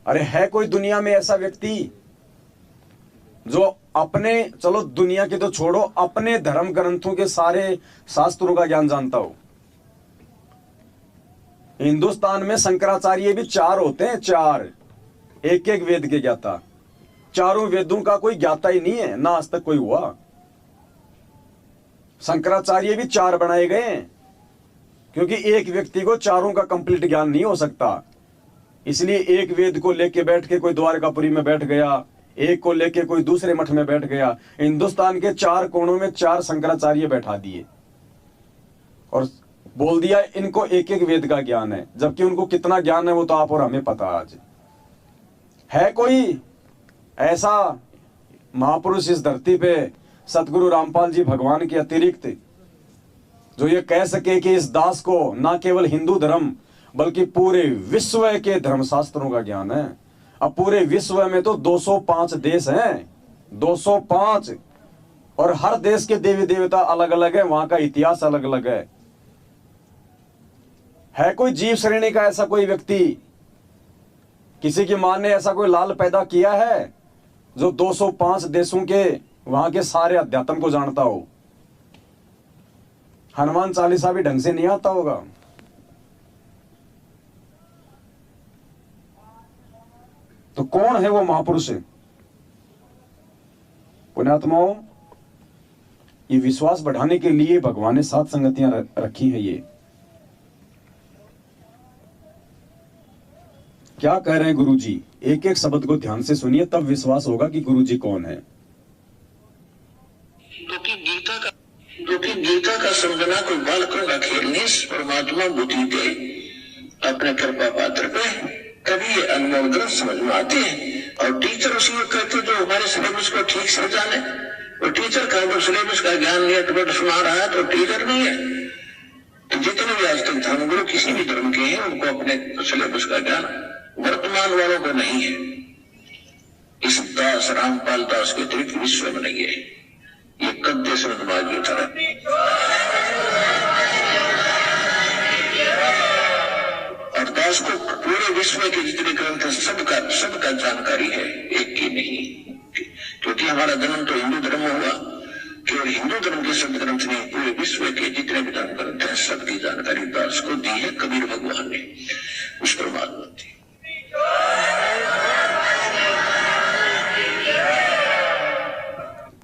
अरे है कोई दुनिया में ऐसा व्यक्ति जो अपने, चलो दुनिया की तो छोड़ो, अपने धर्म ग्रंथों के सारे शास्त्रों का ज्ञान जानता हो? हिंदुस्तान में शंकराचार्य भी 4 होते हैं, 4, एक एक वेद के ज्ञाता। चारों वेदों का कोई ज्ञाता ही नहीं है, ना आज तक कोई हुआ। शंकराचार्य भी 4 बनाए गए हैं, क्योंकि एक व्यक्ति को चारों का कंप्लीट ज्ञान नहीं हो सकता। इसलिए एक वेद को लेके बैठ के कोई द्वारकापुरी में बैठ गया, एक को लेके कोई दूसरे मठ में बैठ गया। हिंदुस्तान के 4 कोनों में 4 शंकराचार्य बैठा दिए और बोल दिया इनको एक एक वेद का ज्ञान है, जबकि उनको कितना ज्ञान है वो तो आप और हमें पता। आज है कोई ऐसा महापुरुष इस धरती पे सतगुरु रामपाल जी भगवान के अतिरिक्त जो ये कह सके कि इस दास को ना केवल हिंदू धर्म बल्कि पूरे विश्व के धर्मशास्त्रों का ज्ञान है? अब पूरे विश्व में तो 205 देश हैं, 205, और हर देश के देवी देवता अलग अलग है, वहां का इतिहास अलग अलग है। है कोई जीव श्रेणी का ऐसा कोई व्यक्ति, किसी की मां ने ऐसा कोई लाल पैदा किया है जो 205 देशों के वहां के सारे अध्यात्म को जानता हो? हनुमान चालीसा भी ढंग से नहीं आता होगा। तो कौन है वो महापुरुष? पुण्यात्माओं, ये विश्वास बढ़ाने के लिए भगवान ने 7 संगतियां रखी है। ये क्या कह रहे हैं गुरु जी? एक एक शब्द को ध्यान से सुनिए, तब विश्वास होगा कि गुरु जी कौन है। जो कि गीता का समझना कोई बालकों का खेल नहीं, परमात्मा बुद्धि दे अपने कृपा पात्र पे, तभी ये अनमोल ग्रंथ समझ में आते हैं। और टीचर उसी को कहते जो हमारे सिलेबस को ठीक से जाने। और टीचर का तो सिलेबस का ज्ञान नहीं है, सुना रहा है तो टीचर नहीं है। तो जितने भी आज तक धर्मगुरु किसी भी धर्म के हैं, उनको अपने सिलेबस का ज्ञान वर्तमान वालों को नहीं है। इस दास रामपाल दास के अतिरिक्त विश्व में नहीं है। ये कद्दे से भाग्य था। और दास को पूरे विश्व के जितने ग्रंथ सबका जानकारी है, एक की नहीं। क्योंकि हमारा जन्म तो हिंदू धर्म में हुआ, केवल हिंदू धर्म के सब ग्रंथ नहीं, पूरे विश्व के जितने भी धर्म ग्रंथ हैं सबकी जानकारी दास को दी है कबीर भगवान ने, उस परमात्मा थी।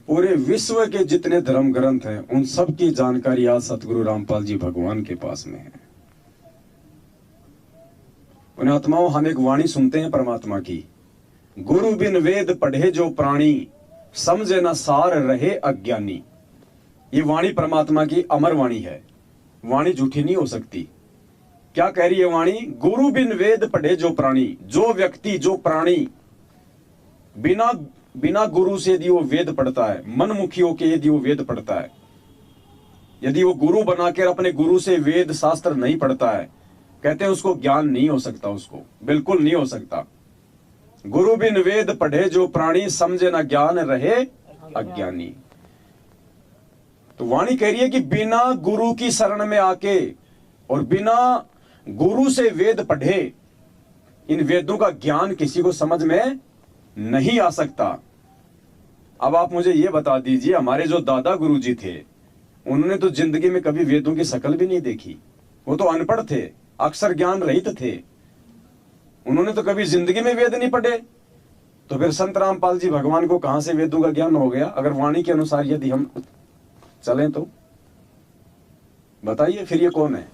पूरे विश्व के जितने धर्म ग्रंथ हैं उन सब की जानकारी आज सतगुरु रामपाल जी भगवान के पास में है। पुण्यात्माओं, हम एक वाणी सुनते हैं परमात्मा की, गुरु बिन वेद पढ़े जो प्राणी, समझे न सार रहे अज्ञानी। ये वाणी परमात्मा की अमर वाणी है, वाणी झूठी नहीं हो सकती। क्या कह रही है वाणी? गुरु बिन वेद पढ़े जो प्राणी, जो व्यक्ति, जो प्राणी बिना गुरु से यदि वो वेद पढ़ता है, मनमुखी होकर यदि वो वेद पढ़ता है, यदि वो गुरु बनाकर अपने गुरु से वेद शास्त्र नहीं पढ़ता है, कहते हैं उसको ज्ञान नहीं हो सकता, उसको बिल्कुल नहीं हो सकता। गुरु बिन वेद पढ़े जो प्राणी, समझे न ज्ञान रहे अज्ञानी। तो वाणी कह रही है कि बिना गुरु की शरण में आके और बिना गुरु से वेद पढ़े इन वेदों का ज्ञान किसी को समझ में नहीं आ सकता। अब आप मुझे यह बता दीजिए, हमारे जो दादा गुरु जी थे उन्होंने तो जिंदगी में कभी वेदों की शक्ल भी नहीं देखी। वो तो अनपढ़ थे, अक्षर ज्ञान रहित थे, उन्होंने तो कभी जिंदगी में वेद नहीं पढ़े। तो फिर संत रामपाल जी भगवान को कहां से वेदों का ज्ञान हो गया? अगर वाणी के अनुसार यदि हम चलें तो बताइए फिर ये कौन है?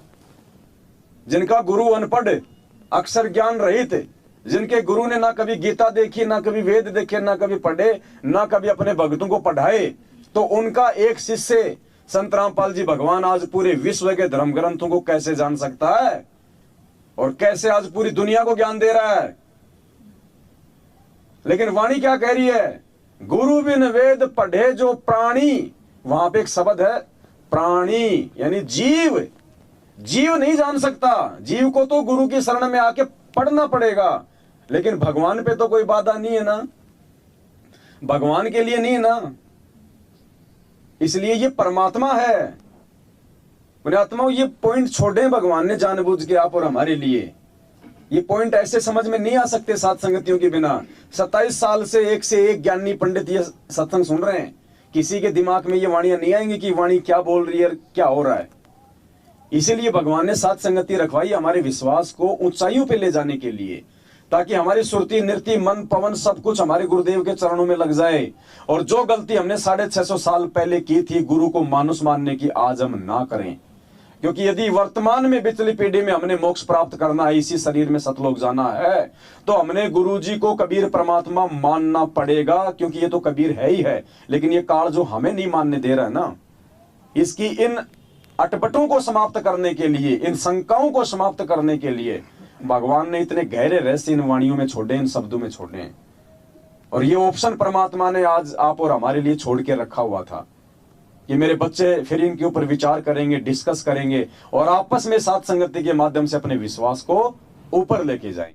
जिनका गुरु अनपढ़, अक्षर ज्ञान रहित, जिनके गुरु ने ना कभी गीता देखी, ना कभी वेद देखे, ना कभी पढ़े, ना कभी अपने भक्तों को पढ़ाए, तो उनका एक शिष्य संत रामपाल जी भगवान आज पूरे विश्व के धर्म ग्रंथों को कैसे जान सकता है और कैसे आज पूरी दुनिया को ज्ञान दे रहा है? लेकिन वाणी क्या कह रही है? गुरु बिन वेद पढ़े जो प्राणी, वहां पे एक शब्द है प्राणी, यानी जीव। जीव नहीं जान सकता, जीव को तो गुरु की शरण में आके पढ़ना पड़ेगा। लेकिन भगवान पे तो कोई बाधा नहीं है ना, भगवान के लिए नहीं है ना, इसलिए ये परमात्मा है। पुण्यात्माओं, ये पॉइंट छोड़े भगवान ने जानबूझ के आप और हमारे लिए। ये पॉइंट ऐसे समझ में नहीं आ सकते साथ संगतियों के बिना। 27 साल से एक ज्ञानी पंडित ये सत्संग सुन रहे हैं, किसी के दिमाग में ये वाणियां नहीं आएंगी कि वाणी क्या बोल रही है, क्या हो रहा है। इसीलिए भगवान ने साथ संगति रखवाई हमारे विश्वास को ऊंचाइयों पे ले जाने के लिए, ताकि हमारी सुरती नृत्य मन पवन सब कुछ हमारे गुरुदेव के चरणों में लग जाए। और जो गलती हमने 650 साल पहले की थी गुरु को मानुष मानने की, आज हम ना करें। क्योंकि यदि वर्तमान में पिछली पीढ़ी में हमने मोक्ष प्राप्त करना है, इसी शरीर में सतलोक जाना है, तो हमने गुरु जी को कबीर परमात्मा मानना पड़ेगा। क्योंकि ये तो कबीर है ही है, लेकिन ये काल जो हमें नहीं मानने दे रहा है ना, इसकी इन अटपटों को समाप्त करने के लिए, इन शंकाओं को समाप्त करने के लिए भगवान ने इतने गहरे रहस्य इन वाणियों में छोड़े, इन शब्दों में छोड़े। और ये ऑप्शन परमात्मा ने आज आप और हमारे लिए छोड़ के रखा हुआ था कि मेरे बच्चे फिर इनके ऊपर विचार करेंगे, डिस्कस करेंगे और आपस में साथ संगति के माध्यम से अपने विश्वास को ऊपर लेके जाएंगे।